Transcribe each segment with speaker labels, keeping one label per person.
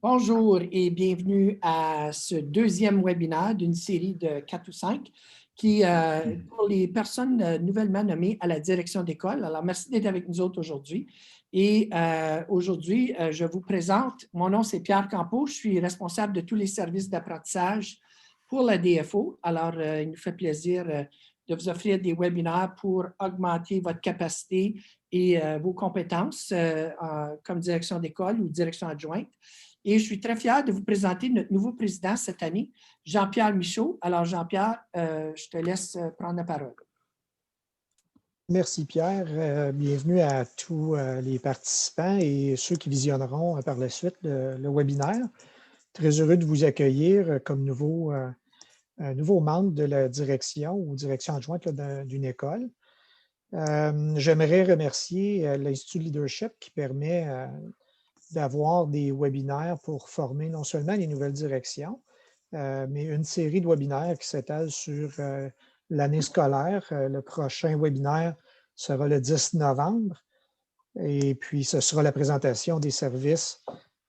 Speaker 1: Bonjour et bienvenue à ce deuxième webinaire d'une série de 4 ou 5 qui, pour les personnes nouvellement nommées à la direction d'école. Alors, merci d'être avec nous autres aujourd'hui. Et aujourd'hui, je vous présente, mon nom c'est Pierre Campeau, je suis responsable de tous les services d'apprentissage pour la DFO. Alors, il nous fait plaisir de vous offrir des webinaires pour augmenter votre capacité et vos compétences comme direction d'école ou direction adjointe. Et je suis très fier de vous présenter notre nouveau président cette année, Jean-Pierre Michaud. Alors, Jean-Pierre, je te laisse prendre la parole.
Speaker 2: Merci Pierre. Bienvenue à tous les participants et ceux qui visionneront par la suite le webinaire. Très heureux de vous accueillir comme nouveau membre de la direction ou direction adjointe d'une école. J'aimerais remercier l'Institut de leadership qui permet d'avoir des webinaires pour former non seulement les nouvelles directions, mais une série de webinaires qui s'étale sur l'année scolaire. Le prochain webinaire sera le 10 novembre et puis ce sera la présentation des services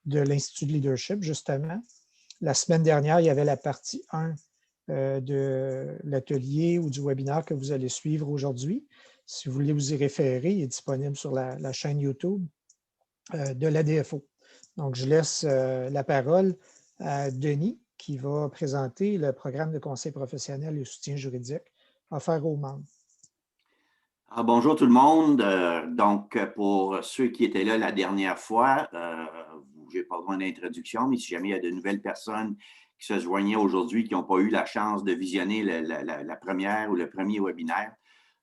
Speaker 2: de l'Institut de leadership, justement. La semaine dernière, il y avait la partie 1 de l'atelier ou du webinaire que vous allez suivre aujourd'hui. Si vous voulez vous y référer, il est disponible sur la chaîne YouTube de la DFO. Donc, je laisse la parole à Denis qui va présenter le programme de conseil professionnel et soutien juridique offert aux membres.
Speaker 3: Bonjour tout le monde. Donc, pour ceux qui étaient là la dernière fois, je n'ai pas besoin d'introduction, mais si jamais il y a de nouvelles personnes qui se joignaient aujourd'hui, qui n'ont pas eu la chance de visionner la première ou le premier webinaire,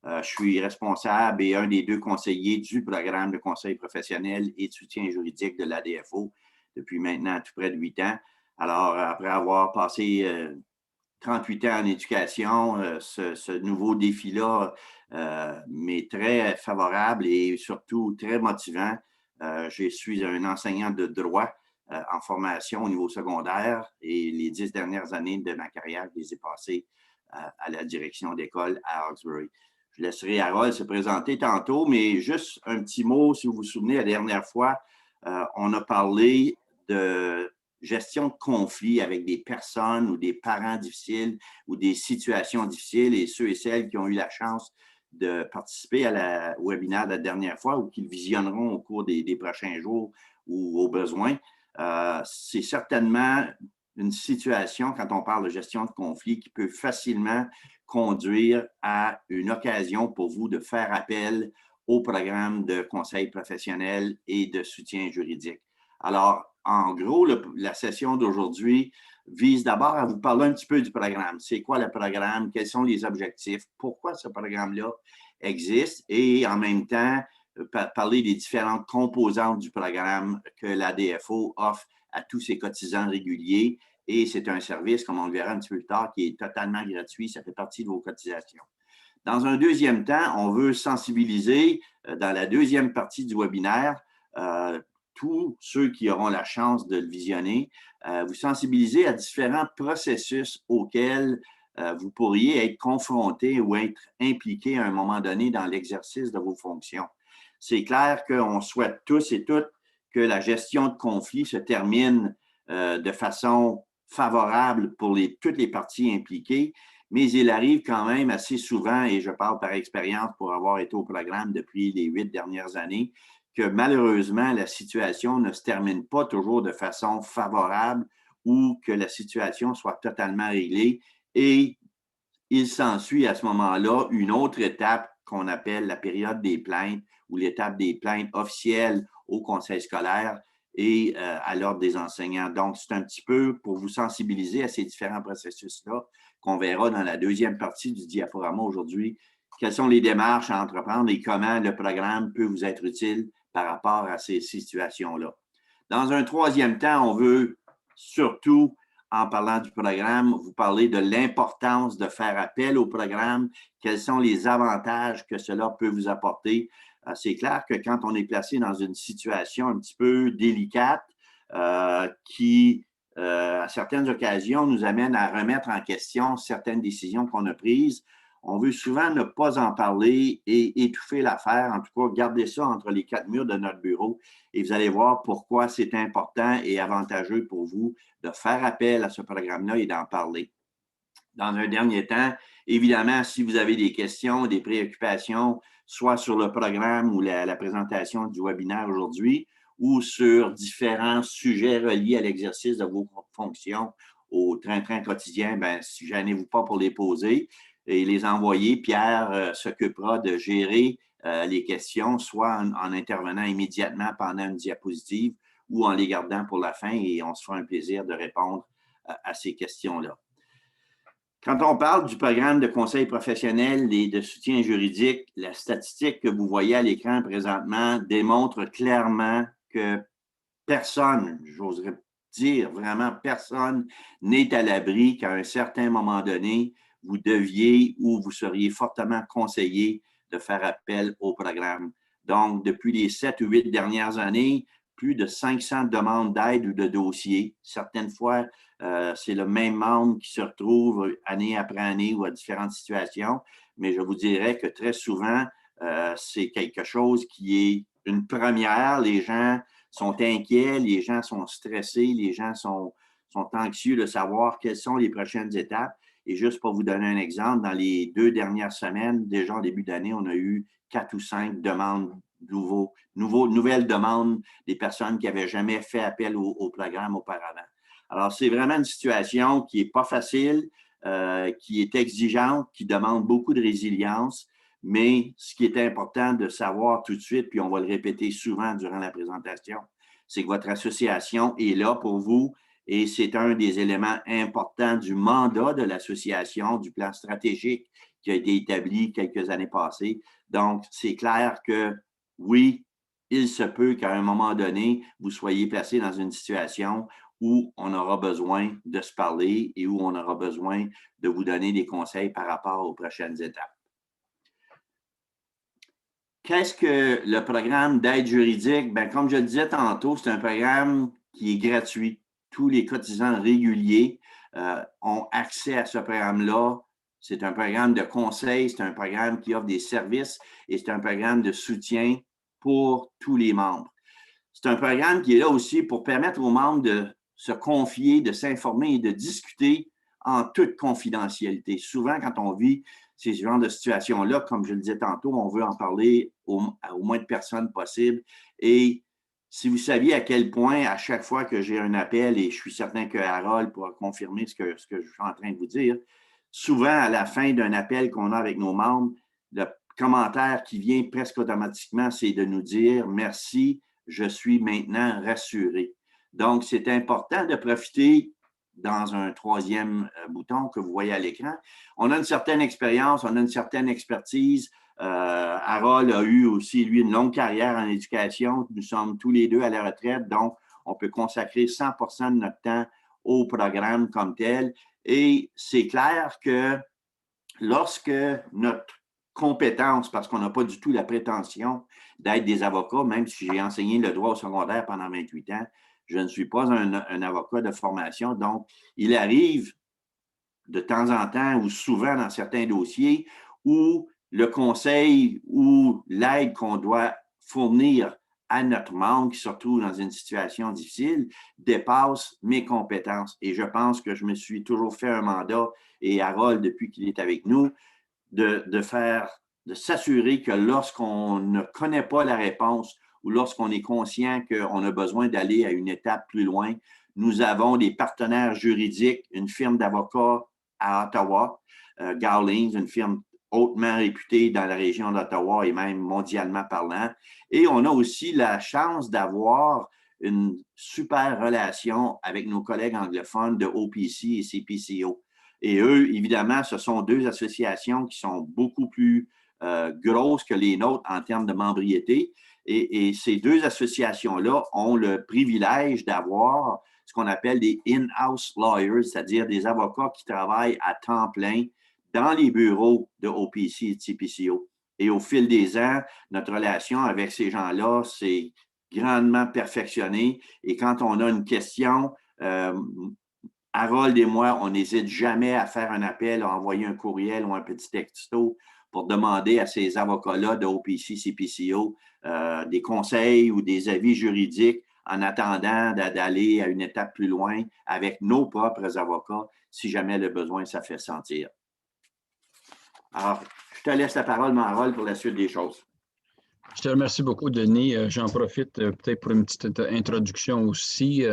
Speaker 3: je suis responsable et un des deux conseillers du programme de conseil professionnel et de soutien juridique de l'ADFO depuis maintenant tout près de 8 ans. Alors, après avoir passé 38 ans en éducation, ce nouveau défi-là m'est très favorable et surtout très motivant. Je suis un enseignant de droit en formation au niveau secondaire et les 10 dernières années de ma carrière, je les ai passées à la direction d'école à Hawkesbury. Je laisserai Harold se présenter tantôt, mais juste un petit mot, si vous vous souvenez, la dernière fois, on a parlé de gestion de conflits avec des personnes ou des parents difficiles ou des situations difficiles et ceux et celles qui ont eu la chance de participer au webinaire de la dernière fois ou qui le visionneront au cours des prochains jours ou au besoin. C'est certainement une situation, quand on parle de gestion de conflits, qui peut facilement conduire à une occasion pour vous de faire appel au programme de conseil professionnel et de soutien juridique. Alors, en gros, la session d'aujourd'hui vise d'abord à vous parler un petit peu du programme. C'est quoi le programme? Quels sont les objectifs? Pourquoi ce programme-là existe? Et en même temps, parler des différentes composantes du programme que l'ADFO offre à tous ses cotisants réguliers. Et c'est un service, comme on le verra un petit peu plus tard, qui est totalement gratuit. Ça fait partie de vos cotisations. Dans un deuxième temps, on veut sensibiliser dans la deuxième partie du webinaire tous ceux qui auront la chance de le visionner, vous sensibiliser à différents processus auxquels vous pourriez être confronté ou être impliqué à un moment donné dans l'exercice de vos fonctions. C'est clair qu'on souhaite tous et toutes que la gestion de conflits se termine de façon favorable pour toutes les parties impliquées, mais il arrive quand même assez souvent, et je parle par expérience pour avoir été au programme depuis les 8 dernières années, que malheureusement, la situation ne se termine pas toujours de façon favorable ou que la situation soit totalement réglée. Et il s'ensuit à ce moment-là une autre étape qu'on appelle la période des plaintes ou l'étape des plaintes officielles au conseil scolaire et à l'ordre des enseignants. Donc, c'est un petit peu pour vous sensibiliser à ces différents processus-là qu'on verra dans la deuxième partie du diaporama aujourd'hui. Quelles sont les démarches à entreprendre et comment le programme peut vous être utile par rapport à ces situations-là. Dans un troisième temps, on veut surtout, en parlant du programme, vous parler de l'importance de faire appel au programme, quels sont les avantages que cela peut vous apporter. C'est clair que quand on est placé dans une situation un petit peu délicate, qui, à certaines occasions, nous amène à remettre en question certaines décisions qu'on a prises, On veut souvent ne pas en parler et étouffer l'affaire. En tout cas, gardez ça entre les quatre murs de notre bureau et vous allez voir pourquoi c'est important et avantageux pour vous de faire appel à ce programme-là et d'en parler. Dans un dernier temps, évidemment, si vous avez des questions, des préoccupations, soit sur le programme ou la présentation du webinaire aujourd'hui, ou sur différents sujets reliés à l'exercice de vos fonctions au train-train quotidien, bien, gênez-vous pas pour les poser et les envoyer. Pierre s'occupera de gérer les questions, soit en intervenant immédiatement pendant une diapositive ou en les gardant pour la fin et on se fera un plaisir de répondre à ces questions-là. Quand on parle du programme de conseil professionnel et de soutien juridique, la statistique que vous voyez à l'écran présentement démontre clairement que personne, j'oserais dire vraiment personne, n'est à l'abri qu'à un certain moment donné, vous deviez ou vous seriez fortement conseillé de faire appel au programme. Donc, depuis les 7 ou 8 dernières années, plus de 500 demandes d'aide ou de dossiers. Certaines fois, c'est le même membre qui se retrouve année après année ou à différentes situations, mais je vous dirais que très souvent, c'est quelque chose qui est une première. Les gens sont inquiets, les gens sont stressés, les gens sont anxieux de savoir quelles sont les prochaines étapes. Et juste pour vous donner un exemple, dans les 2 dernières semaines, déjà en début d'année, on a eu 4 ou 5 demandes nouvelles demandes des personnes qui n'avaient jamais fait appel au programme auparavant. Alors, c'est vraiment une situation qui n'est pas facile, qui est exigeante, qui demande beaucoup de résilience, mais ce qui est important de savoir tout de suite, puis on va le répéter souvent durant la présentation, c'est que votre association est là pour vous et c'est un des éléments importants du mandat de l'association, du plan stratégique qui a été établi quelques années passées. Donc, c'est clair que oui, il se peut qu'à un moment donné, vous soyez placé dans une situation où on aura besoin de se parler et où on aura besoin de vous donner des conseils par rapport aux prochaines étapes. Qu'est-ce que le programme d'aide juridique? Bien, comme je le disais tantôt, c'est un programme qui est gratuit. Tous les cotisants réguliers ont accès à ce programme-là. C'est un programme de conseil, c'est un programme qui offre des services et c'est un programme de soutien pour tous les membres. C'est un programme qui est là aussi pour permettre aux membres de se confier, de s'informer et de discuter en toute confidentialité. Souvent, quand on vit ces genres de situations-là, comme je le disais tantôt, on veut en parler au moins de personnes possible. Et si vous saviez à quel point, à chaque fois que j'ai un appel, et je suis certain que Harold pourra confirmer ce que je suis en train de vous dire, souvent, à la fin d'un appel qu'on a avec nos membres, le commentaire qui vient presque automatiquement, c'est de nous dire « Merci, je suis maintenant rassuré ». Donc, c'est important de profiter dans un troisième bouton que vous voyez à l'écran. On a une certaine expérience, on a une certaine expertise. Harold a eu aussi, lui, une longue carrière en éducation. Nous sommes tous les deux à la retraite, donc on peut consacrer 100% de notre temps au programme comme tel. Et c'est clair que lorsque notre compétence, parce qu'on n'a pas du tout la prétention d'être des avocats, même si j'ai enseigné le droit au secondaire pendant 28 ans, je ne suis pas un avocat de formation. Donc, il arrive de temps en temps ou souvent dans certains dossiers où le conseil ou l'aide qu'on doit fournir à notre membre qui se retrouve dans une situation difficile dépasse mes compétences. Et je pense que je me suis toujours fait un mandat, et Harold, depuis qu'il est avec nous, de s'assurer que lorsqu'on ne connaît pas la réponse ou lorsqu'on est conscient qu'on a besoin d'aller à une étape plus loin, nous avons des partenaires juridiques, une firme d'avocats à Ottawa, Gowlings, une firme hautement réputée dans la région d'Ottawa et même mondialement parlant. Et on a aussi la chance d'avoir une super relation avec nos collègues anglophones de OPC et CPCO. Et eux, évidemment, ce sont deux associations qui sont beaucoup plus grosses que les nôtres en termes de membriété. Et ces deux associations-là ont le privilège d'avoir ce qu'on appelle des in-house lawyers, c'est-à-dire des avocats qui travaillent à temps plein dans les bureaux de OPC et de CPCO. Et au fil des ans, notre relation avec ces gens-là s'est grandement perfectionnée. Et quand on a une question, Harold et moi, on n'hésite jamais à faire un appel, à envoyer un courriel ou un petit texto pour demander à ces avocats-là de OPC, CPCO des conseils ou des avis juridiques en attendant d'aller à une étape plus loin avec nos propres avocats si jamais le besoin ça fait sentir. Alors, je te laisse la parole, mon Harold, pour la suite des choses.
Speaker 4: Je te remercie beaucoup, Denis. J'en profite peut-être pour une petite introduction aussi.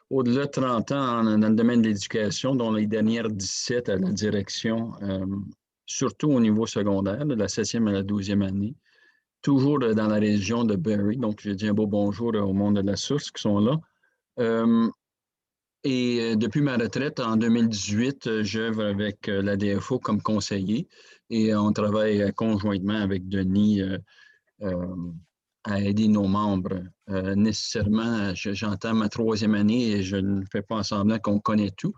Speaker 4: Au-delà de 30 ans dans le domaine de l'éducation, dont les dernières 17 à la direction, surtout au niveau secondaire, de la 7e à la 12e année, toujours dans la région de Barrie. Donc, je dis un beau bonjour au monde de la source qui sont là. Et depuis ma retraite en 2018, j'œuvre avec la DFO comme conseiller et on travaille conjointement avec Denis à aider nos membres. Nécessairement, j'entends ma 3e année et je ne fais pas en semblant qu'on connaît tout.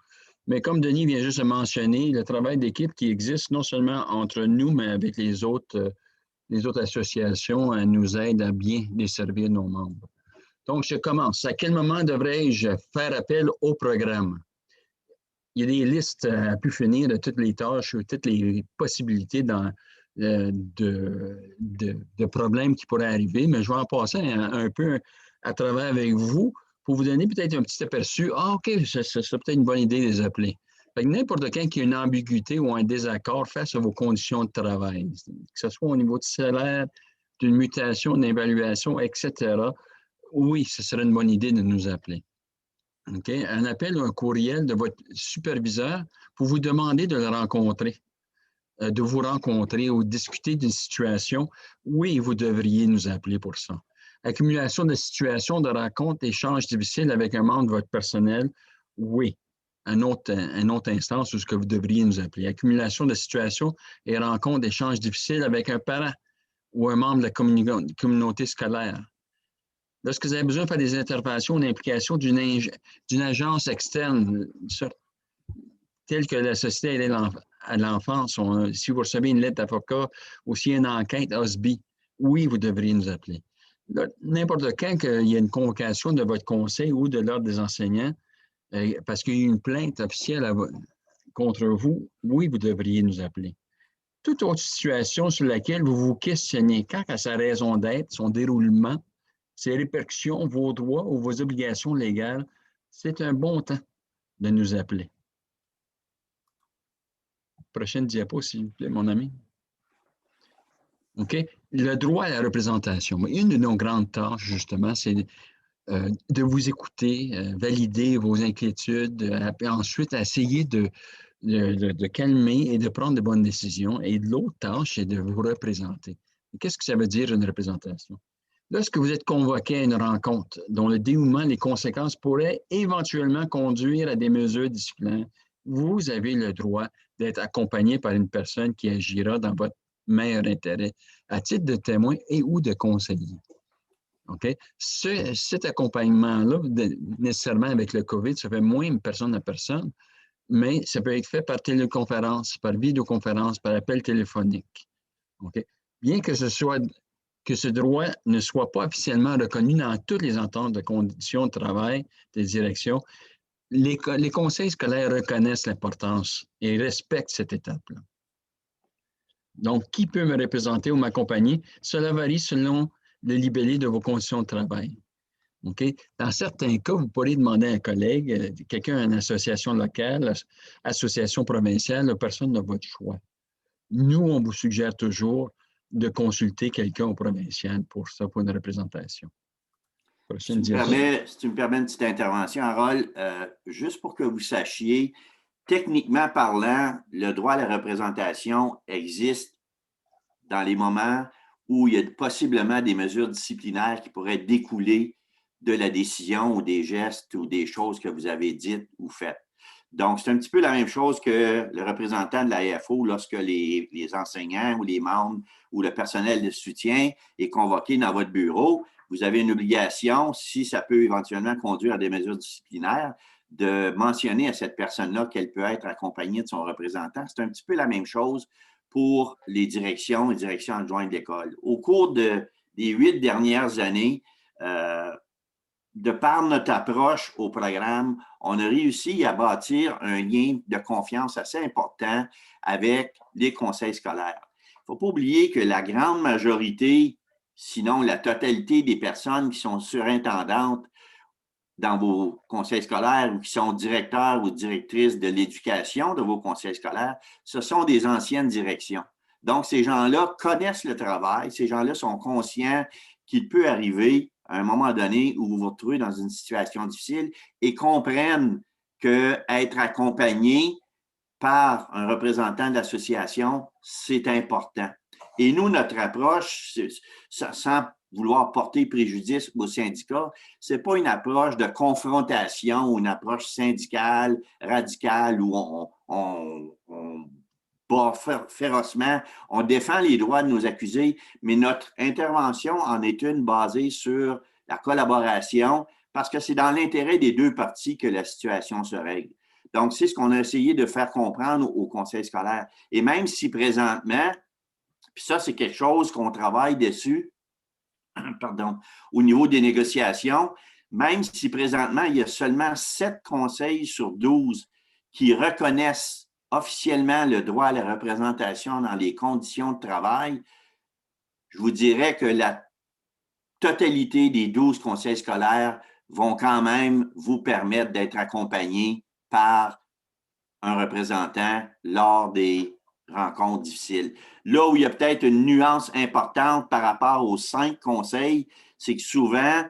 Speaker 4: Mais comme Denis vient juste de mentionner, le travail d'équipe qui existe non seulement entre nous, mais avec les autres associations nous aide à bien desservir nos membres. Donc, je commence. À quel moment devrais-je faire appel au programme? Il y a des listes à pu finir de toutes les tâches, toutes les possibilités de problèmes qui pourraient arriver, mais je vais en passer un peu à travers avec vous pour vous donner peut-être un petit aperçu. Ah, OK, c'est peut-être une bonne idée de les appeler. N'importe quand il y a une ambiguïté ou un désaccord face à vos conditions de travail, que ce soit au niveau de salaire, d'une mutation, d'une évaluation, etc., oui, ce serait une bonne idée de nous appeler. Okay? Un appel ou un courriel de votre superviseur pour vous demander de le rencontrer, de vous rencontrer ou discuter d'une situation, oui, vous devriez nous appeler pour ça. Accumulation de situations, de rencontres, d'échanges difficiles avec un membre de votre personnel, oui, un autre instance où ce que vous devriez nous appeler. Accumulation de situations et rencontres, d'échanges difficiles avec un parent ou un membre de la communauté scolaire. Lorsque vous avez besoin de faire des interventions, l'implication d'une agence externe, telle que la Société d'aide à l'enfance, si vous recevez une lettre d'avocat ou s'il y a une enquête OSBI, oui, vous devriez nous appeler. N'importe quand qu'il y a une convocation de votre conseil ou de l'Ordre des enseignants, parce qu'il y a une plainte officielle contre vous, oui, vous devriez nous appeler. Toute autre situation sur laquelle vous vous questionnez quant à sa raison d'être, son déroulement, ses répercussions, vos droits ou vos obligations légales, c'est un bon temps de nous appeler. Prochaine diapo, s'il vous plaît, mon ami. OK? Le droit à la représentation. Une de nos grandes tâches, justement, c'est de vous écouter, valider vos inquiétudes, ensuite essayer de calmer et de prendre de bonnes décisions. Et l'autre tâche, c'est de vous représenter. Qu'est-ce que ça veut dire, une représentation? Lorsque vous êtes convoqué à une rencontre dont le dénouement, les conséquences pourraient éventuellement conduire à des mesures disciplinaires, vous avez le droit d'être accompagné par une personne qui agira dans votre meilleur intérêt à titre de témoin et ou de conseiller. Okay? Cet accompagnement-là, nécessairement avec le COVID, ça fait moins personne à personne, mais ça peut être fait par téléconférence, par vidéoconférence, par appel téléphonique. Okay? Bien que ce droit ne soit pas officiellement reconnu dans toutes les ententes de conditions de travail des directions, les conseils scolaires reconnaissent l'importance et respectent cette étape-là. Donc, qui peut me représenter ou m'accompagner? Cela varie selon le libellé de vos conditions de travail. Okay? Dans certains cas, vous pourrez demander à un collègue, quelqu'un à une association locale, association provinciale, personne n'a votre choix. Nous, on vous suggère toujours de consulter quelqu'un au provincial pour ça, pour une représentation.
Speaker 3: Si tu me permets une petite intervention, Harold, juste pour que vous sachiez, techniquement parlant, le droit à la représentation existe dans les moments où il y a possiblement des mesures disciplinaires qui pourraient découler de la décision ou des gestes ou des choses que vous avez dites ou faites. Donc, c'est un petit peu la même chose que le représentant de la AFO lorsque les enseignants ou les membres ou le personnel de soutien est convoqué dans votre bureau. Vous avez une obligation, si ça peut éventuellement conduire à des mesures disciplinaires, de mentionner à cette personne-là qu'elle peut être accompagnée de son représentant. C'est un petit peu la même chose pour les directions et directions adjointes d'école. Au cours des 8 dernières années, de par notre approche au programme, on a réussi à bâtir un lien de confiance assez important avec les conseils scolaires. Il ne faut pas oublier que la grande majorité, sinon la totalité des personnes qui sont surintendantes dans vos conseils scolaires ou qui sont directeurs ou directrices de l'éducation de vos conseils scolaires, ce sont des anciennes directions. Donc, ces gens-là connaissent le travail, ces gens-là sont conscients qu'il peut arriver à un moment donné où vous vous retrouvez dans une situation difficile et comprennent qu'être accompagné par un représentant de l'association, c'est important. Et nous, notre approche, sans vouloir porter préjudice aux syndicats, ce n'est pas une approche de confrontation ou une approche syndicale, radicale, où on bat férocement, on défend les droits de nos accusés, mais notre intervention en est une basée sur la collaboration, parce que c'est dans l'intérêt des deux parties que la situation se règle. Donc, c'est ce qu'on a essayé de faire comprendre au conseil scolaire. Et même si présentement, puis ça, c'est quelque chose qu'on travaille dessus, pardon, au niveau des négociations, même si présentement, il y a seulement 7 conseils sur 12 qui reconnaissent officiellement le droit à la représentation dans les conditions de travail, je vous dirais que la totalité des 12 conseils scolaires vont quand même vous permettre d'être accompagnés par un représentant lors des rencontres difficiles. Là où il y a peut-être une nuance importante par rapport aux 5 conseils, c'est que souvent,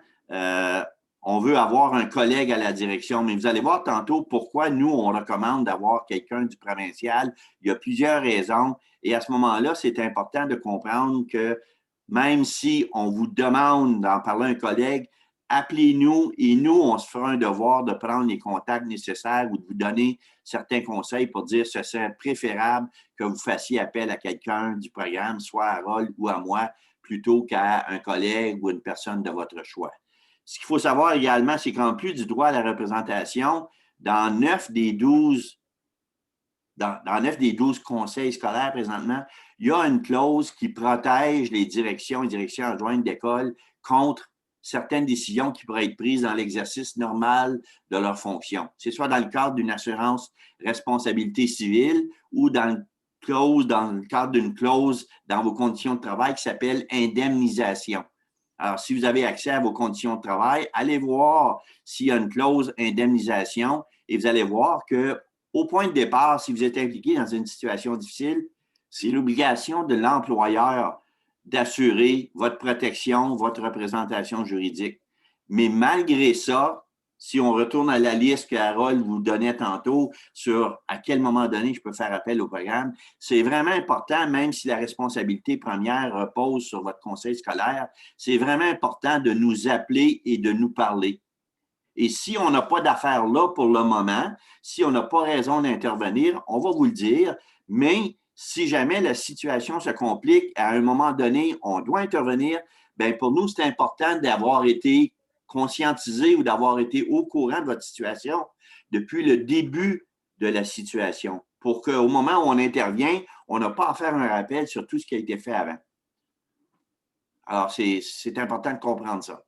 Speaker 3: on veut avoir un collègue à la direction, mais vous allez voir tantôt pourquoi nous, on recommande d'avoir quelqu'un du provincial. Il y a plusieurs raisons et à ce moment-là, c'est important de comprendre que même si on vous demande d'en parler à un collègue, appelez-nous et nous, on se fera un devoir de prendre les contacts nécessaires ou de vous donner certains conseils pour dire que ce serait préférable que vous fassiez appel à quelqu'un du programme, soit à Harold ou à moi, plutôt qu'à un collègue ou une personne de votre choix. Ce qu'il faut savoir également, c'est qu'en plus du droit à la représentation, dans 9 des 12 conseils scolaires présentement, il y a une clause qui protège les directions et directions adjointes d'école contre certaines décisions qui pourraient être prises dans l'exercice normal de leur fonction. C'est soit dans le cadre d'une assurance responsabilité civile ou dans le cadre d'une clause dans vos conditions de travail qui s'appelle indemnisation. Alors, si vous avez accès à vos conditions de travail, allez voir s'il y a une clause indemnisation et vous allez voir qu'au point de départ, si vous êtes impliqué dans une situation difficile, c'est l'obligation de l'employeur d'assurer votre protection, votre représentation juridique. Mais malgré ça, si on retourne à la liste que Harold vous donnait tantôt sur à quel moment donné je peux faire appel au programme, c'est vraiment important, même si la responsabilité première repose sur votre conseil scolaire, c'est vraiment important de nous appeler et de nous parler. Et si on n'a pas d'affaires là pour le moment, si on n'a pas raison d'intervenir, on va vous le dire, mais si jamais la situation se complique, à un moment donné, on doit intervenir, bien pour nous, c'est important d'avoir été conscientisé ou d'avoir été au courant de votre situation depuis le début de la situation pour qu'au moment où on intervient, on n'a pas à faire un rappel sur tout ce qui a été fait avant. Alors, c'est important de comprendre ça.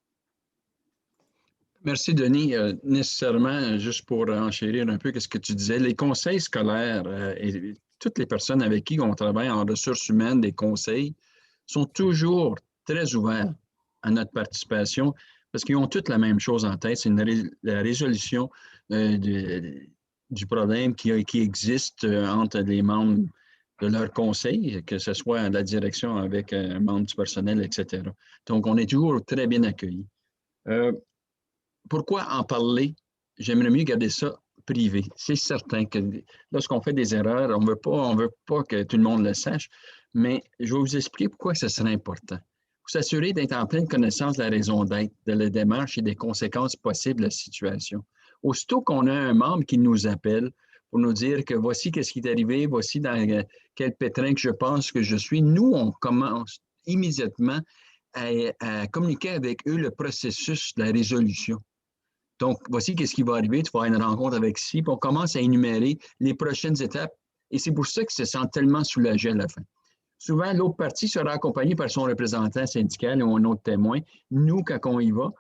Speaker 4: Merci, Denis. Nécessairement, juste pour enchérir un peu ce que tu disais, les conseils scolaires et toutes les personnes avec qui on travaille en ressources humaines, des conseils, sont toujours très ouverts à notre participation parce qu'ils ont toutes la même chose en tête, c'est la résolution du problème qui existe entre les membres de leur conseil, que ce soit la direction avec un membre du personnel, etc. Donc, on est toujours très bien accueillis. Pourquoi en parler? J'aimerais mieux garder ça privé. C'est certain que lorsqu'on fait des erreurs, on ne veut pas que tout le monde le sache, mais je vais vous expliquer pourquoi ce serait important. Vous s'assurer d'être en pleine connaissance de la raison d'être, de la démarche et des conséquences possibles de la situation. Aussitôt qu'on a un membre qui nous appelle pour nous dire que voici ce qui est arrivé, voici dans quel pétrin que je pense que je suis, nous, on commence immédiatement à communiquer avec eux le processus de la résolution. Donc, voici ce qui va arriver. Tu vas avoir une rencontre avec ci, puis on commence à énumérer les prochaines étapes. Et c'est pour ça qu'ils se sentent tellement soulagés à la fin. Souvent, l'autre partie sera accompagnée par son représentant syndical ou un autre témoin. Nous, quand on y va,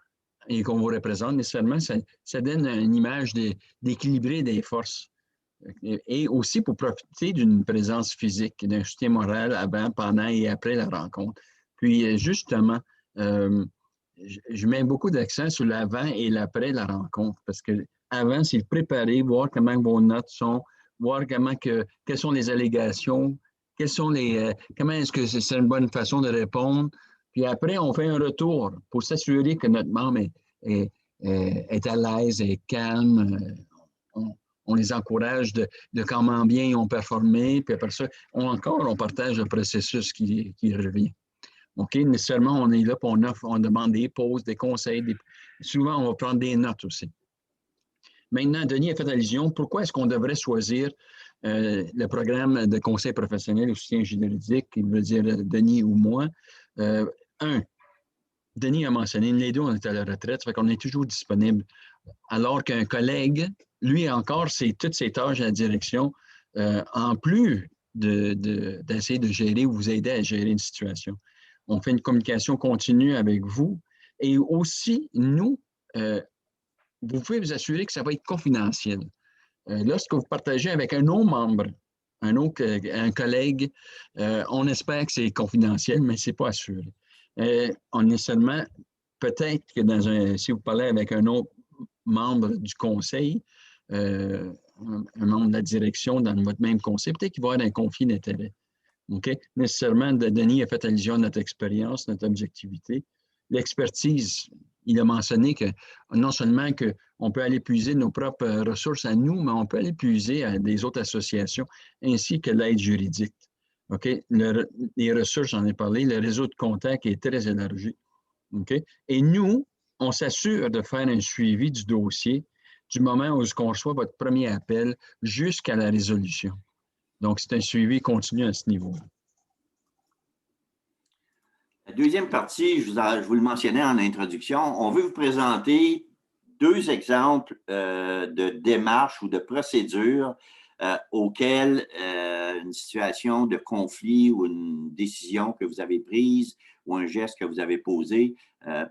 Speaker 4: et qu'on vous représente, nécessairement, ça donne une image d'équilibrer des forces. Et aussi pour profiter d'une présence physique, d'un soutien moral avant, pendant et après la rencontre. Puis, justement, je mets beaucoup d'accent sur l'avant et l'après la rencontre, parce que avant, c'est préparer, voir comment vos notes sont, voir quelles sont les allégations, comment est-ce que c'est une bonne façon de répondre. Puis après, on fait un retour pour s'assurer que notre membre est à l'aise, est calme. On les encourage de comment bien ils ont performé. Puis après ça, on partage le processus qui revient. OK? Nécessairement, on est là, puis on demande des pauses, des conseils. Souvent, on va prendre des notes aussi. Maintenant, Denis a fait allusion, pourquoi est-ce qu'on devrait choisir le programme de conseil professionnel au soutien juridique, il veut dire Denis ou moi? Denis a mentionné, les deux, on est à la retraite, ça fait qu'on est toujours disponible. Alors qu'un collègue, lui encore, c'est toutes ses tâches à la direction, en plus d'essayer de gérer ou vous aider à gérer une situation. On fait une communication continue avec vous et aussi, nous, vous pouvez vous assurer que ça va être confidentiel. Lorsque vous partagez avec un autre membre, un collègue, on espère que c'est confidentiel, mais ce n'est pas assuré. On est seulement, peut-être que si vous parlez avec un autre membre du conseil, un membre de la direction dans votre même conseil, peut-être qu'il va y avoir un conflit d'intérêt. Okay? Nécessairement, Denis a fait allusion à notre expérience, notre objectivité. L'expertise, il a mentionné que non seulement qu'on peut aller puiser nos propres ressources à nous, mais on peut aller puiser à des autres associations, ainsi que l'aide juridique. Okay? Les ressources, j'en ai parlé, le réseau de contacts est très élargi. Okay? Et nous, on s'assure de faire un suivi du dossier du moment où on reçoit votre premier appel jusqu'à la résolution. Donc, c'est un suivi continu à ce niveau-là.
Speaker 3: La deuxième partie, je vous le mentionnais en introduction, on veut vous présenter deux exemples de démarches ou de procédures auxquelles une situation de conflit ou une décision que vous avez prise ou un geste que vous avez posé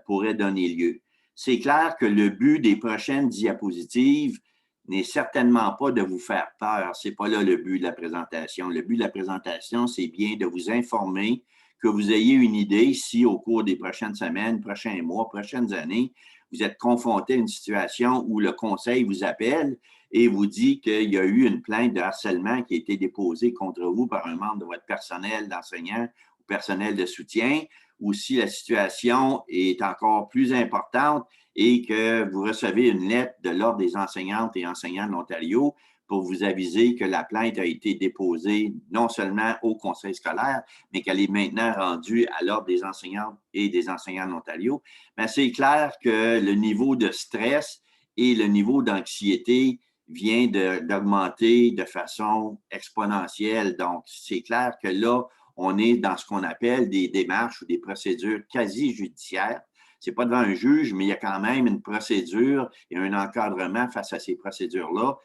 Speaker 3: pourrait donner lieu. C'est clair que le but des prochaines diapositives n'est certainement pas de vous faire peur. Ce n'est pas là le but de la présentation. Le but de la présentation, c'est bien de vous informer, que vous ayez une idée si au cours des prochaines semaines, prochains mois, prochaines années, vous êtes confronté à une situation où le conseil vous appelle et vous dit qu'il y a eu une plainte de harcèlement qui a été déposée contre vous par un membre de votre personnel d'enseignant ou personnel de soutien, ou si la situation est encore plus importante et que vous recevez une lettre de l'Ordre des enseignantes et enseignants de l'Ontario pour vous aviser que la plainte a été déposée non seulement au conseil scolaire, mais qu'elle est maintenant rendue à l'Ordre des enseignantes et des enseignants de l'Ontario. Mais c'est clair que le niveau de stress et le niveau d'anxiété vient d'augmenter de façon exponentielle. Donc, c'est clair que là, on est dans ce qu'on appelle des démarches ou des procédures quasi-judiciaires. Ce n'est pas devant un juge, mais il y a quand même une procédure et un encadrement face à ces procédures-là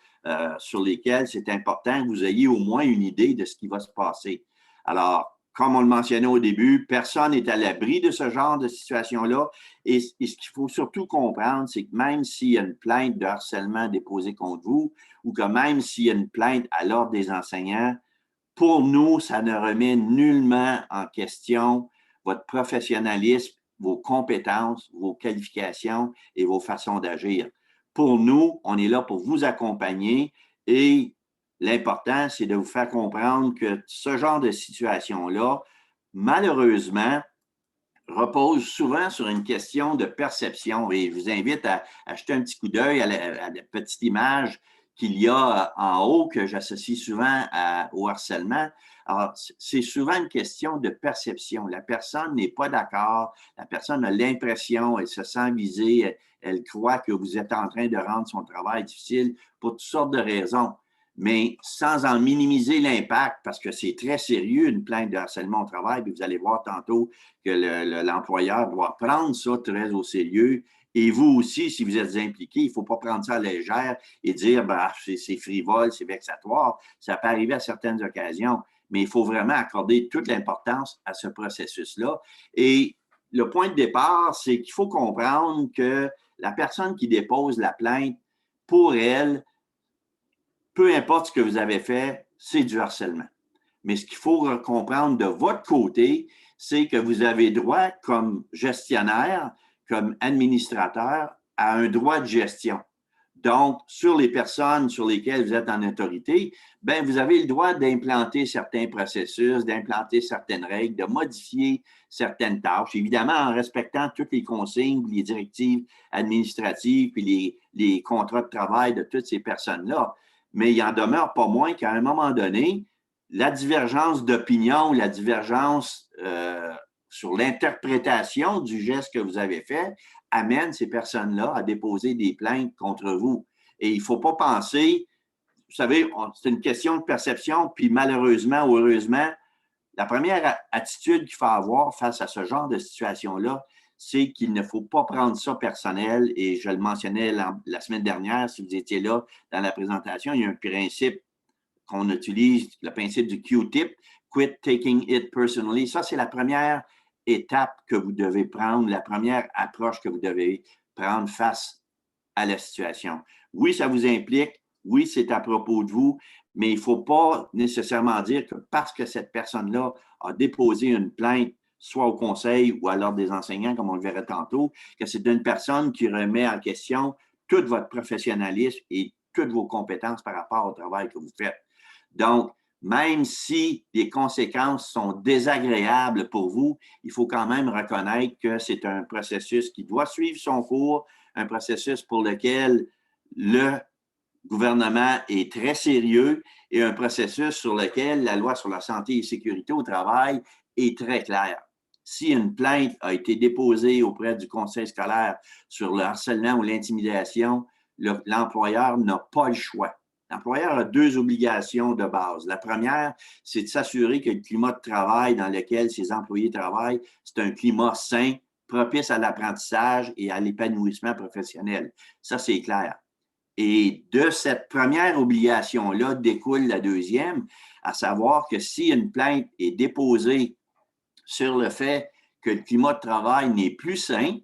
Speaker 3: sur lesquelles c'est important que vous ayez au moins une idée de ce qui va se passer. Alors, comme on le mentionnait au début, personne n'est à l'abri de ce genre de situation-là. Et ce qu'il faut surtout comprendre, c'est que même s'il y a une plainte de harcèlement déposée contre vous ou que même s'il y a une plainte à l'Ordre des enseignants, pour nous, ça ne remet nullement en question votre professionnalisme, vos compétences, vos qualifications et vos façons d'agir. Pour nous, on est là pour vous accompagner et l'important, c'est de vous faire comprendre que ce genre de situation-là, malheureusement, repose souvent sur une question de perception. Et je vous invite à jeter un petit coup d'œil à la petite image qu'il y a en haut que j'associe souvent au harcèlement. Alors, c'est souvent une question de perception. La personne n'est pas d'accord, la personne a l'impression, elle se sent visée, elle croit que vous êtes en train de rendre son travail difficile pour toutes sortes de raisons. Mais sans en minimiser l'impact, parce que c'est très sérieux, une plainte de harcèlement au travail, puis vous allez voir tantôt que l'employeur doit prendre ça très au sérieux. Et vous aussi, si vous êtes impliqué, il ne faut pas prendre ça à la légère et dire bah, c'est frivole, c'est vexatoire. Ça peut arriver à certaines occasions, mais il faut vraiment accorder toute l'importance à ce processus-là. Et le point de départ, c'est qu'il faut comprendre que la personne qui dépose la plainte, pour elle, peu importe ce que vous avez fait, c'est du harcèlement. Mais ce qu'il faut comprendre de votre côté, c'est que vous avez droit comme gestionnaire, comme administrateur, à un droit de gestion. Donc, sur les personnes sur lesquelles vous êtes en autorité, bien, vous avez le droit d'implanter certains processus, d'implanter certaines règles, de modifier certaines tâches, évidemment en respectant toutes les consignes, les directives administratives, puis les contrats de travail de toutes ces personnes-là. Mais il en demeure pas moins qu'à un moment donné, la divergence d'opinion, la divergence sur l'interprétation du geste que vous avez fait amène ces personnes-là à déposer des plaintes contre vous. Et il ne faut pas penser, vous savez, c'est une question de perception, puis malheureusement ou heureusement, la première attitude qu'il faut avoir face à ce genre de situation-là, c'est qu'il ne faut pas prendre ça personnel. Et je le mentionnais la semaine dernière, si vous étiez là dans la présentation, il y a un principe qu'on utilise, le principe du Q-tip, quit taking it personally. Ça, c'est la première étape que vous devez prendre, la première approche que vous devez prendre face à la situation. Oui, ça vous implique, oui, c'est à propos de vous, mais il ne faut pas nécessairement dire que parce que cette personne-là a déposé une plainte, soit au conseil ou à l'ordre des enseignants, comme on le verrait tantôt, que c'est une personne qui remet en question tout votre professionnalisme et toutes vos compétences par rapport au travail que vous faites. Donc, même si les conséquences sont désagréables pour vous, il faut quand même reconnaître que c'est un processus qui doit suivre son cours, un processus pour lequel le gouvernement est très sérieux et un processus sur lequel la loi sur la santé et sécurité au travail est très claire. Si une plainte a été déposée auprès du conseil scolaire sur le harcèlement ou l'intimidation, l'employeur n'a pas le choix. L'employeur a deux obligations de base. La première, c'est de s'assurer que le climat de travail dans lequel ses employés travaillent, c'est un climat sain, propice à l'apprentissage et à l'épanouissement professionnel. Ça, c'est clair. Et de cette première obligation-là découle la deuxième, à savoir que si une plainte est déposée sur le fait que le climat de travail n'est plus sain,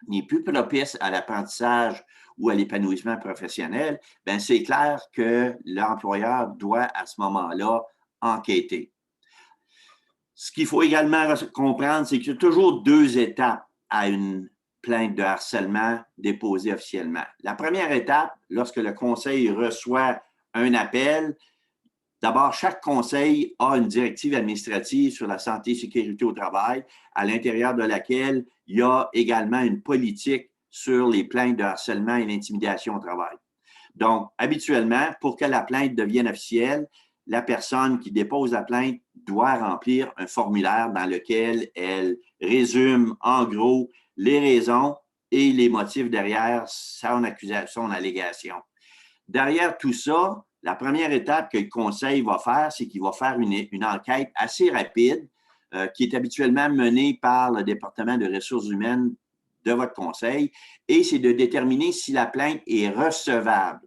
Speaker 3: n'est plus propice à l'apprentissage ou à l'épanouissement professionnel, bien, c'est clair que l'employeur doit à ce moment-là enquêter. Ce qu'il faut également comprendre, c'est qu'il y a toujours deux étapes à une plainte de harcèlement déposée officiellement. La première étape, lorsque le conseil reçoit un appel, d'abord, chaque conseil a une directive administrative sur la santé et sécurité au travail, à l'intérieur de laquelle il y a également une politique sur les plaintes de harcèlement et d'intimidation au travail. Donc, habituellement, pour que la plainte devienne officielle, la personne qui dépose la plainte doit remplir un formulaire dans lequel elle résume en gros les raisons et les motifs derrière son accusation, son allégation. Derrière tout ça, la première étape que le conseil va faire, c'est qu'il va faire une enquête assez rapide qui est habituellement menée par le département de ressources humaines de votre conseil, et c'est de déterminer si la plainte est recevable.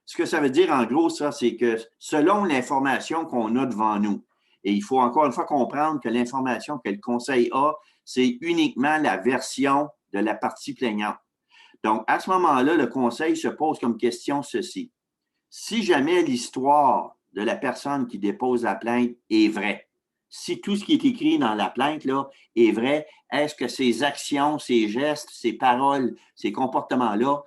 Speaker 3: Ce que ça veut dire, en gros, ça, c'est que selon l'information qu'on a devant nous, et il faut encore une fois comprendre que l'information que le conseil a, c'est uniquement la version de la partie plaignante. Donc, à ce moment-là, le conseil se pose comme question ceci. Si jamais l'histoire de la personne qui dépose la plainte est vraie, si tout ce qui est écrit dans la plainte là, est vrai, est-ce que ces actions, ces gestes, ces paroles, ces comportements-là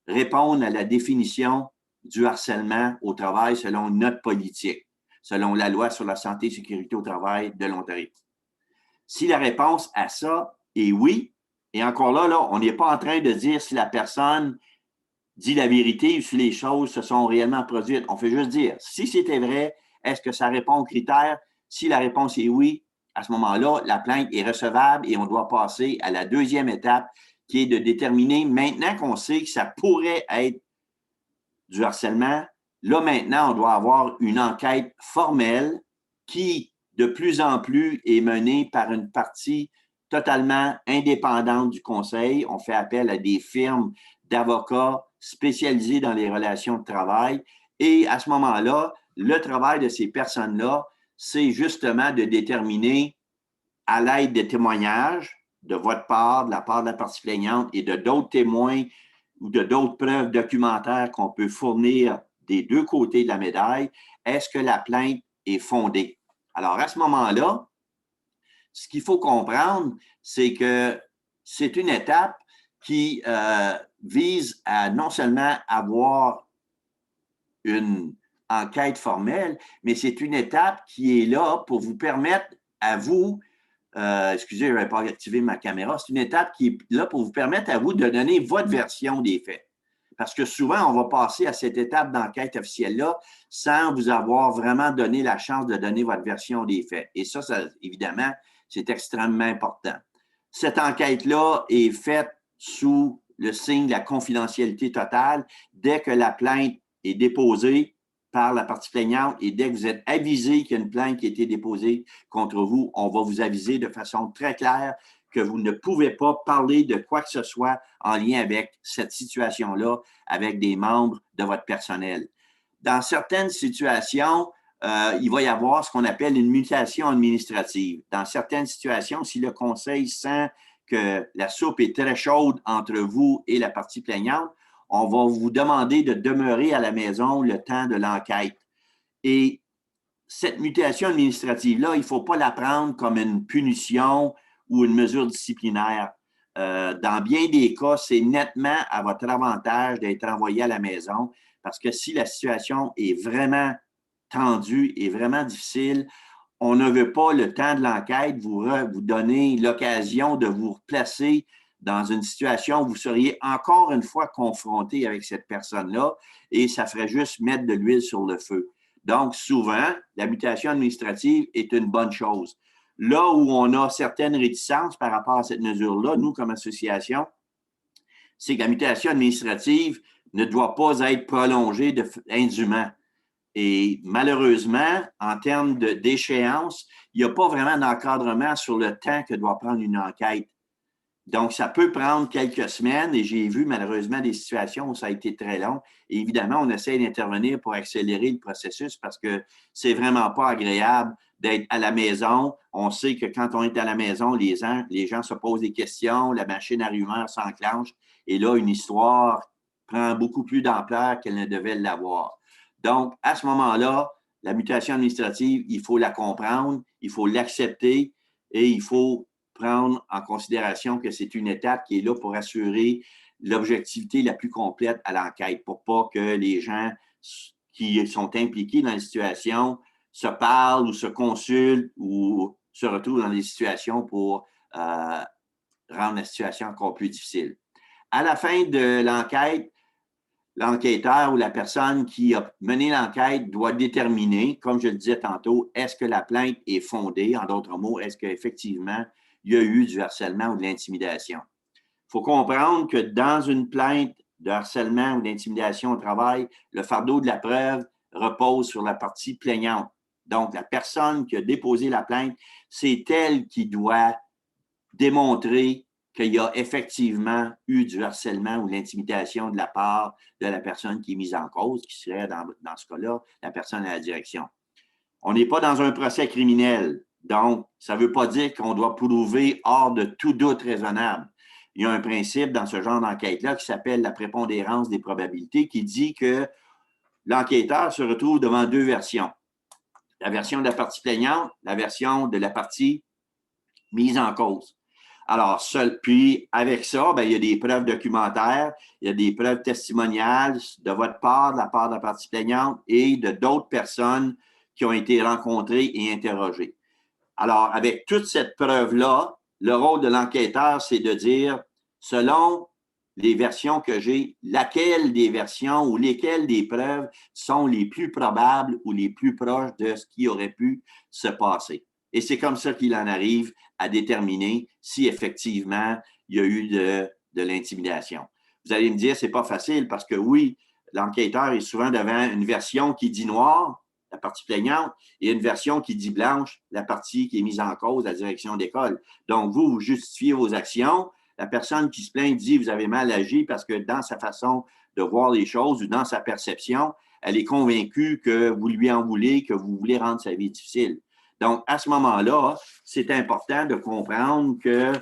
Speaker 3: répondent à la définition du harcèlement au travail selon notre politique, selon la loi sur la santé et sécurité au travail de l'Ontario? Si la réponse à ça est oui, et encore là, on n'est pas en train de dire si la personne dit la vérité ou si les choses se sont réellement produites. On fait juste dire, si c'était vrai, est-ce que ça répond aux critères? Si la réponse est oui, à ce moment-là, la plainte est recevable et on doit passer à la deuxième étape qui est de déterminer, maintenant qu'on sait que ça pourrait être du harcèlement, là maintenant, on doit avoir une enquête formelle qui, de plus en plus, est menée par une partie totalement indépendante du conseil. On fait appel à des firmes d'avocats spécialisés dans les relations de travail. Et à ce moment-là, le travail de ces personnes-là, c'est justement de déterminer, à l'aide des témoignages, de votre part, de la part de la partie plaignante et de d'autres témoins ou de d'autres preuves documentaires qu'on peut fournir des deux côtés de la médaille, est-ce que la plainte est fondée? Alors, à ce moment-là, ce qu'il faut comprendre, c'est que c'est une étape qui vise à non seulement avoir une enquête formelle, mais c'est une étape qui est là pour vous permettre à vous, excusez, je n'avais pas activé ma caméra, c'est une étape qui est là pour vous permettre à vous de donner votre version des faits. Parce que souvent, on va passer à cette étape d'enquête officielle-là sans vous avoir vraiment donné la chance de donner votre version des faits. Et ça évidemment, c'est extrêmement important. Cette enquête-là est faite sous le signe de la confidentialité totale. Dès que la plainte est déposée par la partie plaignante et dès que vous êtes avisé qu'il y a une plainte qui a été déposée contre vous, on va vous aviser de façon très claire que vous ne pouvez pas parler de quoi que ce soit en lien avec cette situation-là, avec des membres de votre personnel. Dans certaines situations, il va y avoir ce qu'on appelle une mutation administrative. Dans certaines situations, si le conseil sent que la soupe est très chaude entre vous et la partie plaignante, on va vous demander de demeurer à la maison le temps de l'enquête. Et cette mutation administrative-là, il ne faut pas la prendre comme une punition ou une mesure disciplinaire. Dans bien des cas, c'est nettement à votre avantage d'être envoyé à la maison parce que si la situation est vraiment tendue et vraiment difficile, on ne veut pas, le temps de l'enquête, vous donner l'occasion de vous replacer dans une situation où vous seriez encore une fois confronté avec cette personne-là et ça ferait juste mettre de l'huile sur le feu. Donc, souvent, la mutation administrative est une bonne chose. Là où on a certaines réticences par rapport à cette mesure-là, nous, comme association, c'est que la mutation administrative ne doit pas être prolongée indûment. Et malheureusement, en termes d'échéance, il n'y a pas vraiment d'encadrement sur le temps que doit prendre une enquête. Donc, ça peut prendre quelques semaines et j'ai vu malheureusement des situations où ça a été très long. Et évidemment, on essaie d'intervenir pour accélérer le processus parce que c'est vraiment pas agréable d'être à la maison. On sait que quand on est à la maison, les gens se posent des questions, la machine à rumeurs s'enclenche et là, une histoire prend beaucoup plus d'ampleur qu'elle ne devait l'avoir. Donc, à ce moment-là, la mutation administrative, il faut la comprendre, il faut l'accepter et il faut prendre en considération que c'est une étape qui est là pour assurer l'objectivité la plus complète à l'enquête, pour pas que les gens qui sont impliqués dans la situation se parlent ou se consultent ou se retrouvent dans des situations pour rendre la situation encore plus difficile. À la fin de l'enquête, l'enquêteur ou la personne qui a mené l'enquête doit déterminer, comme je le disais tantôt, est-ce que la plainte est fondée? En d'autres mots, est-ce qu'effectivement, il y a eu du harcèlement ou de l'intimidation? Il faut comprendre que dans une plainte de harcèlement ou d'intimidation au travail, le fardeau de la preuve repose sur la partie plaignante. Donc, la personne qui a déposé la plainte, c'est elle qui doit démontrer qu'il y a effectivement eu du harcèlement ou de l'intimidation de la part de la personne qui est mise en cause, qui serait dans ce cas-là la personne à la direction. On n'est pas dans un procès criminel, donc ça ne veut pas dire qu'on doit prouver hors de tout doute raisonnable. Il y a un principe dans ce genre d'enquête-là qui s'appelle la prépondérance des probabilités qui dit que l'enquêteur se retrouve devant deux versions. La version de la partie plaignante, la version de la partie mise en cause. Alors, puis avec ça, il y a des preuves documentaires, il y a des preuves testimoniales de votre part, de la part de la partie plaignante et de d'autres personnes qui ont été rencontrées et interrogées. Alors, avec toute cette preuve-là, le rôle de l'enquêteur, c'est de dire, selon les versions que j'ai, laquelle des versions ou lesquelles des preuves sont les plus probables ou les plus proches de ce qui aurait pu se passer. Et c'est comme ça qu'il en arrive à déterminer si effectivement il y a eu de l'intimidation. Vous allez me dire, c'est pas facile parce que oui, l'enquêteur est souvent devant une version qui dit noir, la partie plaignante, et une version qui dit blanche, la partie qui est mise en cause, la direction d'école. Donc, vous justifiez vos actions. La personne qui se plaint dit, vous avez mal agi parce que dans sa façon de voir les choses ou dans sa perception, elle est convaincue que vous lui en voulez, que vous voulez rendre sa vie difficile. Donc, à ce moment-là, c'est important de comprendre que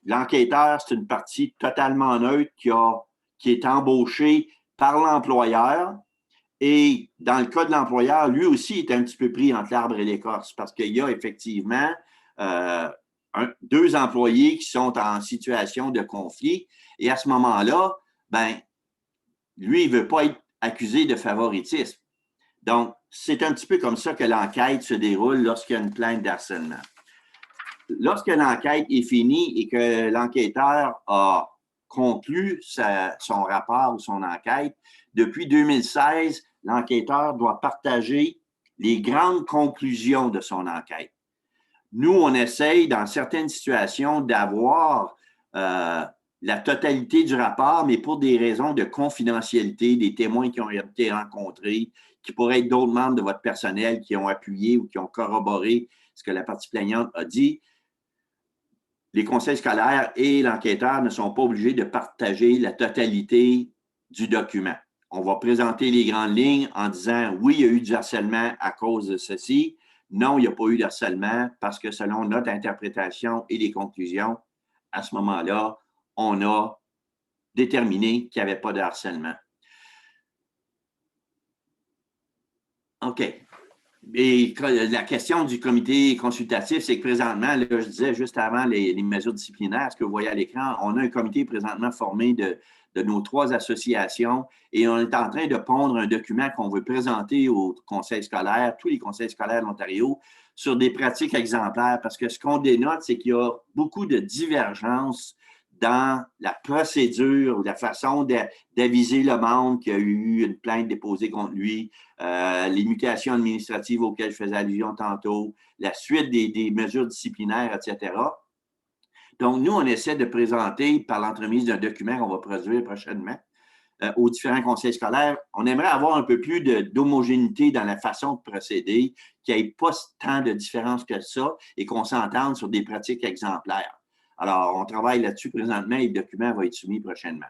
Speaker 3: l'enquêteur, c'est une partie totalement neutre qui est embauchée par l'employeur. Et dans le cas de l'employeur, lui aussi est un petit peu pris entre l'arbre et l'écorce parce qu'il y a effectivement deux employés qui sont en situation de conflit. Et à ce moment-là, ben, lui, il ne veut pas être accusé de favoritisme. Donc, c'est un petit peu comme ça que l'enquête se déroule lorsqu'il y a une plainte d'harcèlement. Lorsque l'enquête est finie et que l'enquêteur a conclu son rapport ou son enquête, depuis 2016, l'enquêteur doit partager les grandes conclusions de son enquête. Nous, on essaye, dans certaines situations, d'avoir la totalité du rapport, mais pour des raisons de confidentialité, des témoins qui ont été rencontrés, qui pourraient être d'autres membres de votre personnel qui ont appuyé ou qui ont corroboré ce que la partie plaignante a dit. Les conseils scolaires et l'enquêteur ne sont pas obligés de partager la totalité du document. On va présenter les grandes lignes en disant oui, il y a eu du harcèlement à cause de ceci. Non, il n'y a pas eu de harcèlement parce que selon notre interprétation et les conclusions, à ce moment-là, on a déterminé qu'il n'y avait pas de harcèlement. OK. Et la question du comité consultatif, c'est que présentement, là, je disais juste avant les mesures disciplinaires, ce que vous voyez à l'écran, on a un comité présentement formé de nos 3 associations et on est en train de pondre un document qu'on veut présenter aux conseils scolaires, tous les conseils scolaires de l'Ontario, sur des pratiques exemplaires parce que ce qu'on dénote, c'est qu'il y a beaucoup de divergences dans la procédure ou la façon d'aviser le membre qui a eu une plainte déposée contre lui, les mutations administratives auxquelles je faisais allusion tantôt, la suite des mesures disciplinaires, etc. Donc, nous, on essaie de présenter par l'entremise d'un document qu'on va produire prochainement aux différents conseils scolaires. On aimerait avoir un peu plus d'homogénéité dans la façon de procéder, qu'il n'y ait pas tant de différence que ça et qu'on s'entende sur des pratiques exemplaires. Alors, on travaille là-dessus présentement et le document va être soumis prochainement.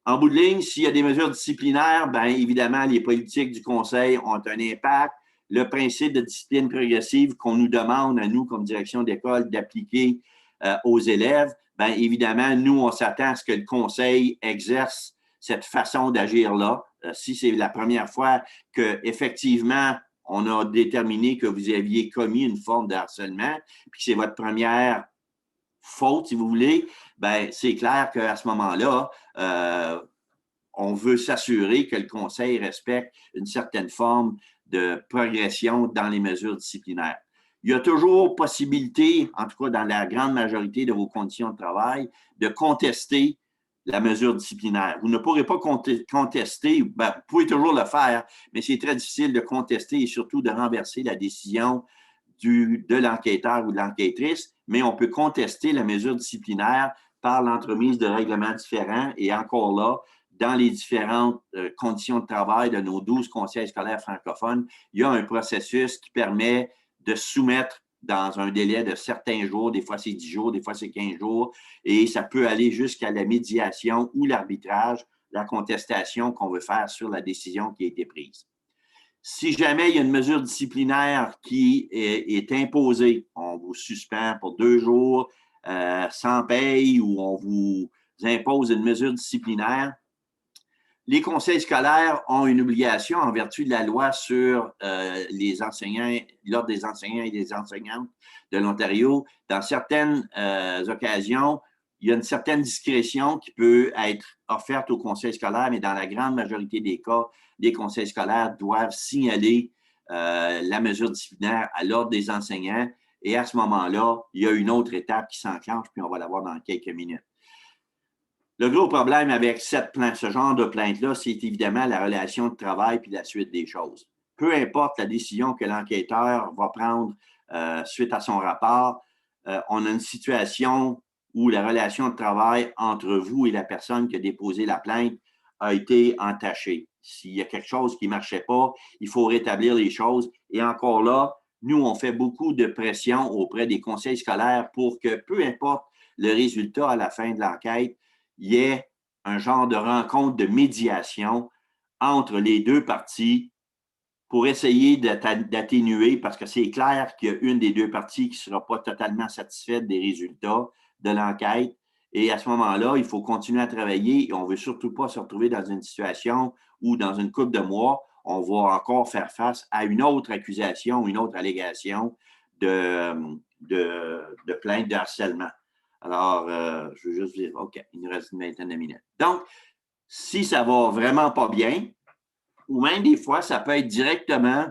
Speaker 3: En bout de ligne, s'il y a des mesures disciplinaires, bien évidemment, les politiques du conseil ont un impact. Le principe de discipline progressive qu'on nous demande à nous, comme direction d'école, d'appliquer aux élèves, bien évidemment, nous, on s'attend à ce que le conseil exerce cette façon d'agir-là. Si c'est la première fois qu'effectivement, on a déterminé que vous aviez commis une forme de harcèlement, puis que c'est votre première faute, si vous voulez, bien, c'est clair qu'à ce moment-là, on veut s'assurer que le conseil respecte une certaine forme de progression dans les mesures disciplinaires. Il y a toujours possibilité, en tout cas dans la grande majorité de vos conditions de travail, de contester la mesure disciplinaire. Vous ne pourrez pas contester, ben, vous pouvez toujours le faire, mais c'est très difficile de contester et surtout de renverser la décision de l'enquêteur ou de l'enquêtrice, mais on peut contester la mesure disciplinaire par l'entremise de règlements différents et encore là, dans les différentes conditions de travail de nos 12 conseils scolaires francophones, il y a un processus qui permet de soumettre dans un délai de certains jours, des fois c'est 10 jours, des fois c'est 15 jours, et ça peut aller jusqu'à la médiation ou l'arbitrage, la contestation qu'on veut faire sur la décision qui a été prise. Si jamais il y a une mesure disciplinaire qui est imposée, on vous suspend pour 2 jours sans paye ou on vous impose une mesure disciplinaire, les conseils scolaires ont une obligation en vertu de la loi sur les enseignants, l'ordre des enseignants et des enseignantes de l'Ontario. Dans certaines occasions, il y a une certaine discrétion qui peut être offerte aux conseils scolaires, mais dans la grande majorité des cas, les conseils scolaires doivent signaler la mesure disciplinaire à l'ordre des enseignants. Et à ce moment-là, il y a une autre étape qui s'enclenche, puis on va la voir dans quelques minutes. Le gros problème avec ce genre de plainte-là, c'est évidemment la relation de travail puis la suite des choses. Peu importe la décision que l'enquêteur va prendre suite à son rapport, on a une situation où la relation de travail entre vous et la personne qui a déposé la plainte a été entachée. S'il y a quelque chose qui ne marchait pas, il faut rétablir les choses. Et encore là, nous, on fait beaucoup de pression auprès des conseils scolaires pour que, peu importe le résultat à la fin de l'enquête, il y ait un genre de rencontre de médiation entre les deux parties pour essayer d'atténuer, parce que c'est clair qu'il y a une des deux parties qui ne sera pas totalement satisfaite des résultats. de l'enquête. Et à ce moment-là, il faut continuer à travailler et on ne veut surtout pas se retrouver dans une situation où, dans une couple de mois, on va encore faire face à une autre accusation, une autre allégation de plainte de harcèlement. Alors, je veux juste dire, OK, il nous reste une vingtaine de minutes. Donc, si ça va vraiment pas bien, ou même des fois, ça peut être directement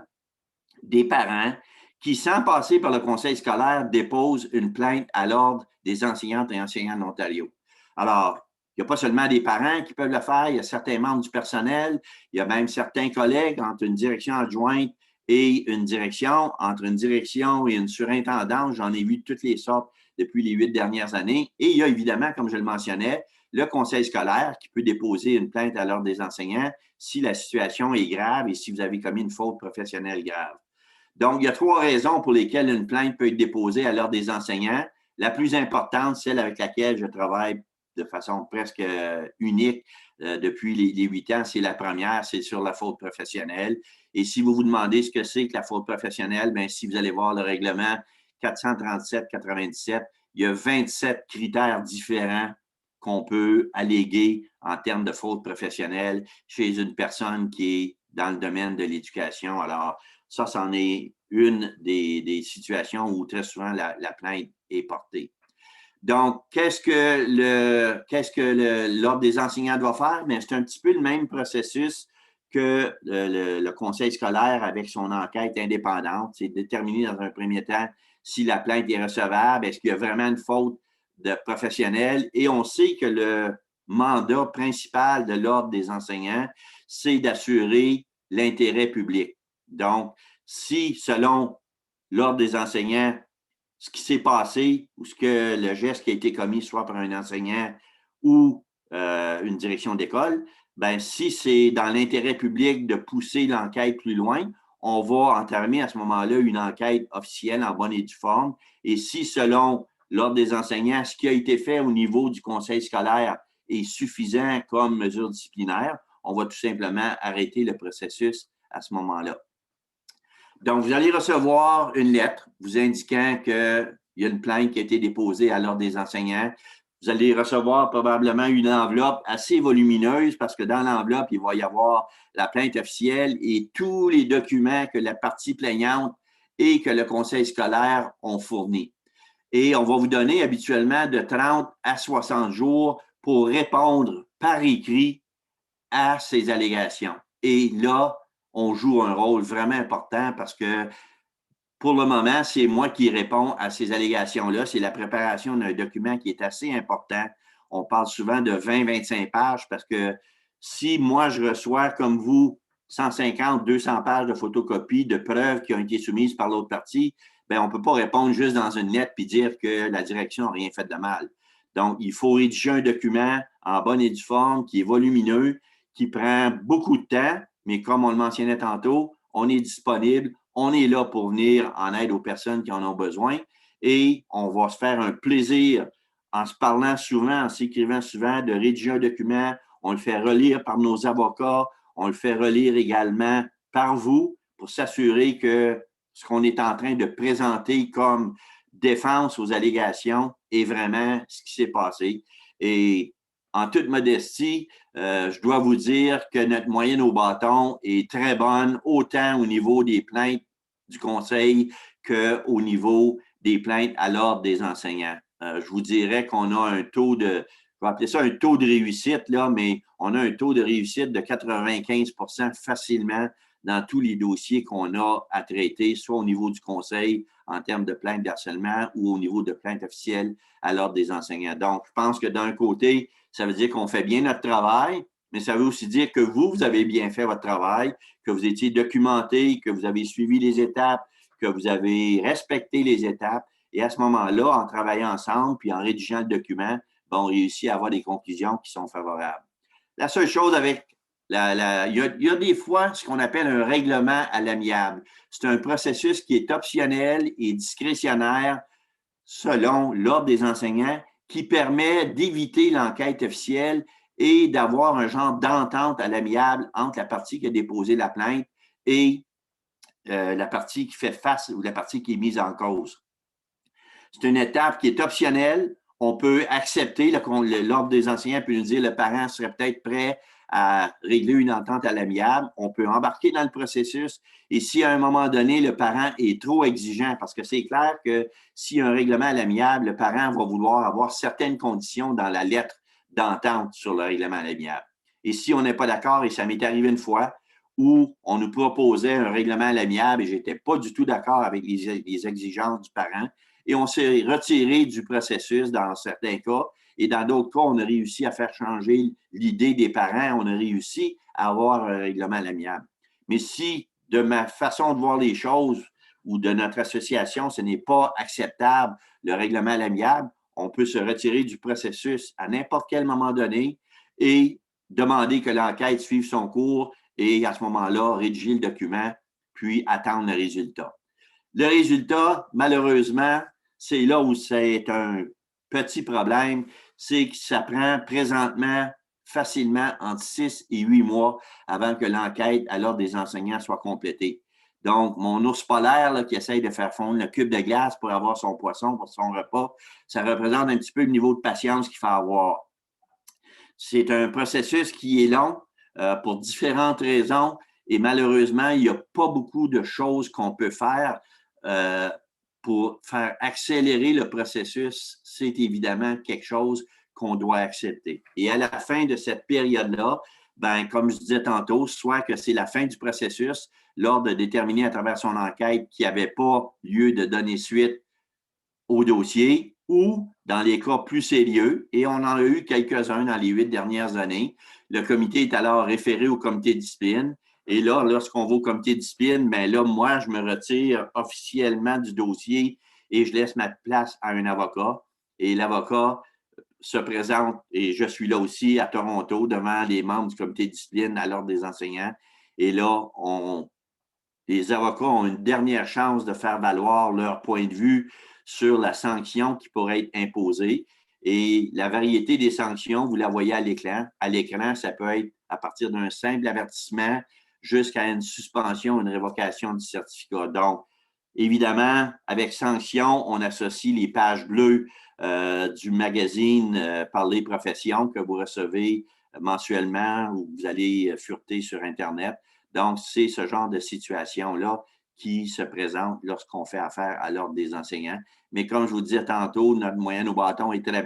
Speaker 3: des parents qui, sans passer par le conseil scolaire, déposent une plainte à l'Ordre des enseignantes et enseignants de l'Ontario. Alors, il n'y a pas seulement des parents qui peuvent le faire, il y a certains membres du personnel, il y a même certains collègues entre une direction adjointe et une direction, entre une direction et une surintendance. J'en ai vu de toutes les sortes depuis les 8 dernières années. Et il y a évidemment, comme je le mentionnais, le conseil scolaire qui peut déposer une plainte à l'Ordre des enseignants si la situation est grave et si vous avez commis une faute professionnelle grave. Donc, il y a 3 raisons pour lesquelles une plainte peut être déposée à l'Ordre des enseignants. La plus importante, celle avec laquelle je travaille de façon presque unique depuis les 8 ans, c'est la première, c'est sur la faute professionnelle. Et si vous vous demandez ce que c'est que la faute professionnelle, bien, si vous allez voir le règlement 437-97, il y a 27 critères différents qu'on peut alléguer en termes de faute professionnelle chez une personne qui est dans le domaine de l'éducation. Alors, ça, c'en est une des situations où très souvent la plainte est portée. Donc, qu'est-ce que l'Ordre des enseignants doit faire? Bien, c'est un petit peu le même processus que le conseil scolaire avec son enquête indépendante. C'est déterminer dans un premier temps si la plainte est recevable, est-ce qu'il y a vraiment une faute de professionnel. Et on sait que le mandat principal de l'Ordre des enseignants, c'est d'assurer l'intérêt public. Donc, si, selon l'Ordre des enseignants, ce qui s'est passé ou le geste qui a été commis, soit par un enseignant ou une direction d'école, bien, si c'est dans l'intérêt public de pousser l'enquête plus loin, on va entamer à ce moment-là une enquête officielle en bonne et due forme. Et si, selon l'Ordre des enseignants, ce qui a été fait au niveau du conseil scolaire est suffisant comme mesure disciplinaire, on va tout simplement arrêter le processus à ce moment-là. Donc, vous allez recevoir une lettre vous indiquant qu'il y a une plainte qui a été déposée à l'Ordre des enseignants. Vous allez recevoir probablement une enveloppe assez volumineuse parce que dans l'enveloppe, il va y avoir la plainte officielle et tous les documents que la partie plaignante et que le conseil scolaire ont fournis. Et on va vous donner habituellement de 30 à 60 jours pour répondre par écrit à ces allégations. Et là, on joue un rôle vraiment important parce que pour le moment, c'est moi qui réponds à ces allégations-là. C'est la préparation d'un document qui est assez important. On parle souvent de 20-25 pages parce que si moi, je reçois comme vous 150, 200 pages de photocopies de preuves qui ont été soumises par l'autre partie, bien, on ne peut pas répondre juste dans une lettre puis dire que la direction n'a rien fait de mal. Donc, il faut rédiger un document en bonne et due forme qui est volumineux, qui prend beaucoup de temps, mais comme on le mentionnait tantôt, on est disponible, on est là pour venir en aide aux personnes qui en ont besoin et on va se faire un plaisir en se parlant souvent, en s'écrivant souvent, de rédiger un document. On le fait relire par nos avocats, on le fait relire également par vous pour s'assurer que ce qu'on est en train de présenter comme défense aux allégations est vraiment ce qui s'est passé. Et en toute modestie, je dois vous dire que notre moyenne au bâton est très bonne, autant au niveau des plaintes du conseil qu'au niveau des plaintes à l'Ordre des enseignants. Je vous dirais qu'on a un taux de, je vais appeler ça un taux de réussite, là, mais on a un taux de réussite de 95% facilement dans tous les dossiers qu'on a à traiter, soit au niveau du conseil en termes de plaintes d'harcèlement ou au niveau de plaintes officielles à l'Ordre des enseignants. Donc, je pense que d'un côté, ça veut dire qu'on fait bien notre travail, mais ça veut aussi dire que vous avez bien fait votre travail, que vous étiez documenté, que vous avez suivi les étapes, que vous avez respecté les étapes. Et à ce moment-là, en travaillant ensemble puis en rédigeant le document, ben, on réussit à avoir des conclusions qui sont favorables. La seule chose avec il y a des fois ce qu'on appelle un règlement à l'amiable. C'est un processus qui est optionnel et discrétionnaire selon l'Ordre des enseignants qui permet d'éviter l'enquête officielle et d'avoir un genre d'entente à l'amiable entre la partie qui a déposé la plainte et la partie qui fait face ou la partie qui est mise en cause. C'est une étape qui est optionnelle. on peut accepter, l'Ordre des enseignants peut nous dire que le parent serait peut-être prêt à régler une entente à l'amiable. On peut embarquer dans le processus. Et si à un moment donné, le parent est trop exigeant, parce que c'est clair que s'il y a un règlement à l'amiable, le parent va vouloir avoir certaines conditions dans la lettre d'entente sur le règlement à l'amiable. Et si on n'est pas d'accord, et ça m'est arrivé une fois, où on nous proposait un règlement à l'amiable et je n'étais pas du tout d'accord avec les exigences du parent, et on s'est retiré du processus dans certains cas. Et dans d'autres cas, on a réussi à faire changer l'idée des parents. On a réussi à avoir un règlement à l'amiable. Mais si, de ma façon de voir les choses ou de notre association, ce n'est pas acceptable, le règlement à l'amiable, on peut se retirer du processus à n'importe quel moment donné et demander que l'enquête suive son cours et à ce moment-là, rédiger le document, puis attendre le résultat. Le résultat, malheureusement, c'est là où c'est un petit problème, c'est que ça prend présentement facilement entre 6 et 8 mois avant que l'enquête à l'Ordre des enseignants soit complétée. Donc, mon ours polaire là, qui essaye de faire fondre le cube de glace pour avoir son poisson pour son repas, ça représente un petit peu le niveau de patience qu'il faut avoir. C'est un processus qui est long pour différentes raisons et malheureusement, il n'y a pas beaucoup de choses qu'on peut faire pour faire accélérer le processus. C'est évidemment quelque chose qu'on doit accepter. Et à la fin de cette période-là, ben, comme je disais tantôt, soit que c'est la fin du processus, l'Ordre a déterminé à travers son enquête qu'il n'y avait pas lieu de donner suite au dossier, ou dans les cas plus sérieux, et on en a eu quelques-uns dans les 8 dernières années, le comité est alors référé au comité de discipline. Et là, lorsqu'on va au comité de discipline, bien là, moi, je me retire officiellement du dossier et je laisse ma place à un avocat. Et l'avocat se présente, et je suis là aussi à Toronto, devant les membres du comité de discipline à l'Ordre des enseignants. Et là, les avocats ont une dernière chance de faire valoir leur point de vue sur la sanction qui pourrait être imposée. Et la variété des sanctions, vous la voyez à l'écran. À l'écran, ça peut être à partir d'un simple avertissement jusqu'à une suspension, une révocation du certificat. Donc, évidemment, avec sanction, on associe les pages bleues du magazine Parler Profession que vous recevez mensuellement ou vous allez fureter sur Internet. Donc, c'est ce genre de situation-là qui se présente lorsqu'on fait affaire à l'Ordre des enseignants. Mais comme je vous disais tantôt, notre moyenne au bâton est très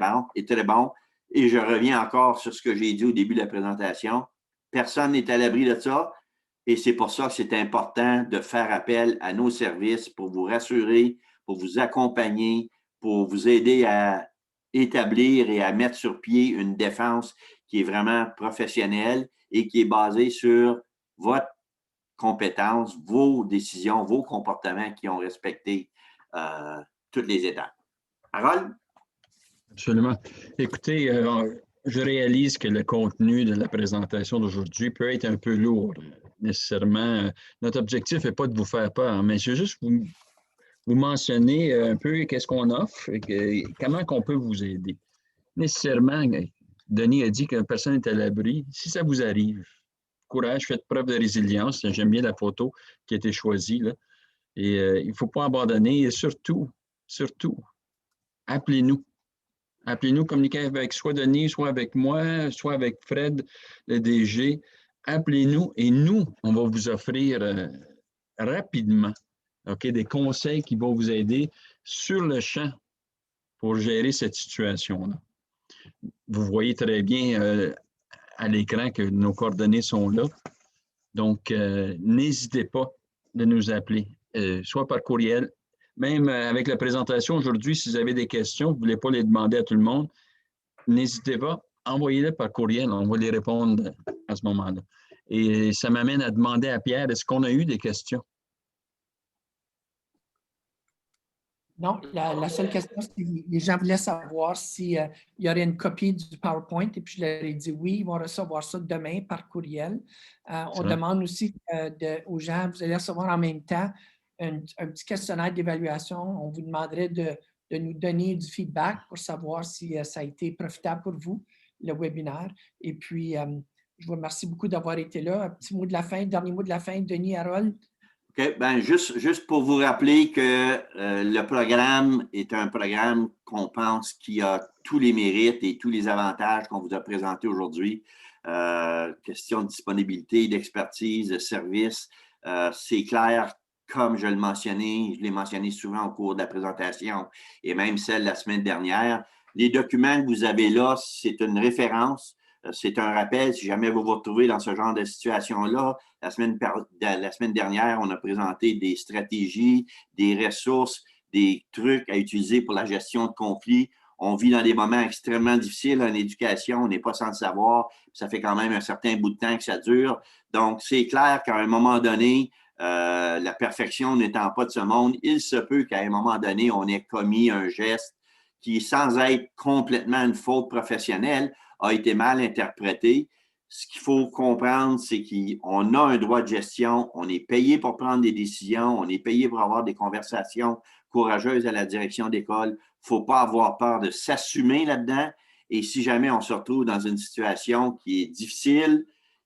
Speaker 3: bon. Et je reviens encore sur ce que j'ai dit au début de la présentation. Personne n'est à l'abri de ça. Et c'est pour ça que c'est important de faire appel à nos services pour vous rassurer, pour vous accompagner, pour vous aider à établir et à mettre sur pied une défense qui est vraiment professionnelle et qui est basée sur votre compétences, vos décisions, vos comportements qui ont respecté toutes les étapes. Harold?
Speaker 4: Absolument. Écoutez, je réalise que le contenu de la présentation d'aujourd'hui peut être un peu lourd. Nécessairement, notre objectif n'est pas de vous faire peur, mais je veux juste vous mentionner un peu qu'est-ce qu'on offre et comment on peut vous aider. Nécessairement, Denis a dit qu'une personne est à l'abri. Si ça vous arrive, courage, faites preuve de résilience. J'aime bien la photo qui a été choisie, là. Et il ne faut pas abandonner. Et surtout, appelez-nous. Appelez-nous, communiquez avec soit Denis, soit avec moi, soit avec Fred, le DG. Appelez-nous et nous, on va vous offrir rapidement des conseils qui vont vous aider sur le champ pour gérer cette situation-là. Vous voyez très bien à l'écran que nos coordonnées sont là. Donc, n'hésitez pas de nous appeler, soit par courriel, même avec la présentation aujourd'hui, si vous avez des questions, vous ne voulez pas les demander à tout le monde, n'hésitez pas, envoyez-les par courriel, on va les répondre à ce moment-là. Et ça m'amène à demander à Pierre, est-ce qu'on a eu des questions?
Speaker 1: Non, la seule question, c'est que les gens voulaient savoir s'il y aurait une copie du PowerPoint et puis je leur ai dit oui, ils vont recevoir ça demain par courriel. On demande aussi aux gens, vous allez recevoir en même temps un petit questionnaire d'évaluation. On vous demanderait de nous donner du feedback pour savoir si ça a été profitable pour vous, le webinaire. Et puis, je vous remercie beaucoup d'avoir été là. Un petit mot de la fin, dernier mot de la fin, Denis, Harold.
Speaker 3: OK. Ben, juste pour vous rappeler que le programme est un programme qu'on pense qui a tous les mérites et tous les avantages qu'on vous a présentés aujourd'hui. Question de disponibilité, d'expertise, de service. C'est clair, comme je l'ai mentionné souvent au cours de la présentation et même celle la semaine dernière. Les documents que vous avez là, c'est une référence. C'est un rappel si jamais vous vous retrouvez dans ce genre de situation-là. La semaine dernière, on a présenté des stratégies, des ressources, des trucs à utiliser pour la gestion de conflits. On vit dans des moments extrêmement difficiles en éducation. On n'est pas sans le savoir. Ça fait quand même un certain bout de temps que ça dure. Donc, c'est clair qu'à un moment donné, la perfection n'étant pas de ce monde, il se peut qu'à un moment donné, on ait commis un geste qui, sans être complètement une faute professionnelle, a été mal interprété. Ce qu'il faut comprendre, c'est qu'on a un droit de gestion, on est payé pour prendre des décisions, on est payé pour avoir des conversations courageuses à la direction d'école. Il ne faut pas avoir peur de s'assumer là-dedans. Et si jamais on se retrouve dans une situation qui est difficile,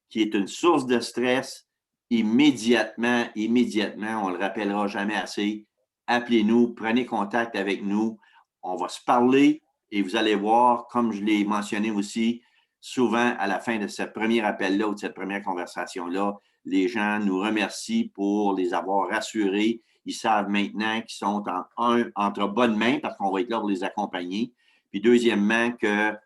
Speaker 3: qui est une source de stress, immédiatement, on ne le rappellera jamais assez, appelez-nous, prenez contact avec nous, on va se parler et vous allez voir, comme je l'ai mentionné aussi, souvent à la fin de ce premier appel-là ou de cette première conversation-là, les gens nous remercient pour les avoir rassurés. Ils savent maintenant qu'ils sont entre bonnes mains parce qu'on va être là pour les accompagner. Puis deuxièmement, qu'il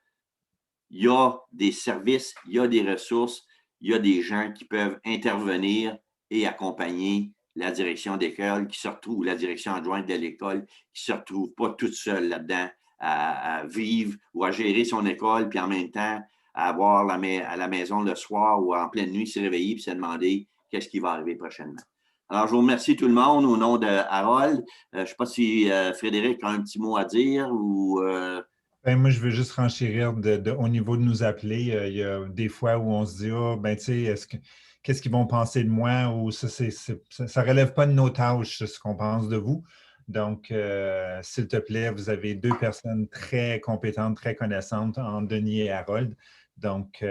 Speaker 3: y a des services, il y a des ressources, il y a des gens qui peuvent intervenir et accompagner la direction d'école qui se retrouve, la direction adjointe de l'école qui ne se retrouve pas toute seule là-dedans à vivre ou à gérer son école, puis en même temps à avoir à la maison le soir ou en pleine nuit se réveiller et se demander qu'est-ce qui va arriver prochainement. Alors, je vous remercie tout le monde au nom de Harold. Je ne sais pas si Frédéric a un petit mot à dire ou…
Speaker 5: Ben, moi, je veux juste renchérir au niveau de nous appeler. Il y a des fois où on se dit, oh, ben, tu sais, qu'est-ce qu'ils vont penser de moi? Ou ça ne relève pas de nos tâches, ce qu'on pense de vous. Donc, s'il te plaît, vous avez deux personnes très compétentes, très connaissantes en Denis et Harold. Donc,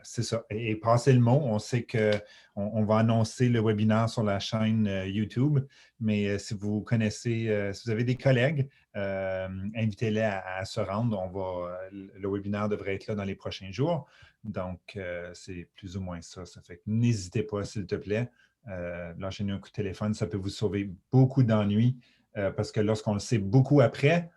Speaker 5: c'est ça. Et passez le mot. On sait qu'on va annoncer le webinaire sur la chaîne YouTube, mais si vous connaissez, si vous avez des collègues, invitez-les à se rendre. Le webinaire devrait être là dans les prochains jours. Donc, c'est plus ou moins ça. Ça fait que n'hésitez pas, s'il te plaît. Lâchez-nous un coup de téléphone. Ça peut vous sauver beaucoup d'ennuis parce que lorsqu'on le sait beaucoup après,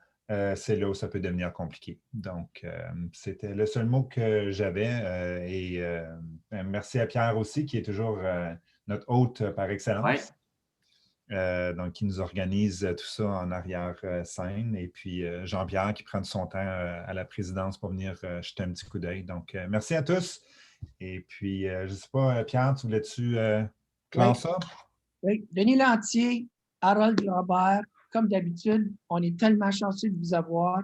Speaker 5: c'est là où ça peut devenir compliqué. Donc, c'était le seul mot que j'avais. Merci à Pierre aussi, qui est toujours notre hôte par excellence.
Speaker 3: Ouais.
Speaker 5: Donc, qui nous organise tout ça en arrière-scène. Et puis, Jean-Pierre qui prend de son temps à la présidence pour venir jeter un petit coup d'œil. Donc, merci à tous. Et puis, je ne sais pas, Pierre, tu voulais-tu clore ça?
Speaker 1: Oui, Denis Lantier, Harold Lambert, comme d'habitude, on est tellement chanceux de vous avoir.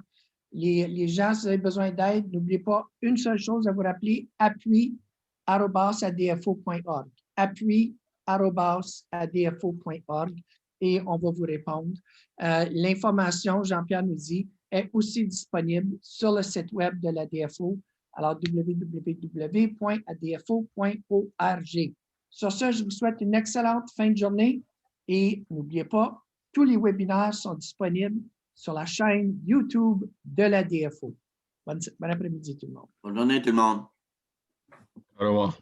Speaker 1: Les gens, si vous avez besoin d'aide, n'oubliez pas une seule chose à vous rappeler, appui@dfo.org. Appui@dfo.org et on va vous répondre. L'information, Jean-Pierre nous dit, est aussi disponible sur le site web de la DFO, alors www.adfo.org. Sur ce, je vous souhaite une excellente fin de journée et n'oubliez pas, tous les webinaires sont disponibles sur la chaîne YouTube de la DFO. Bon après-midi tout le monde.
Speaker 3: Bonne journée tout le monde.
Speaker 4: Au revoir.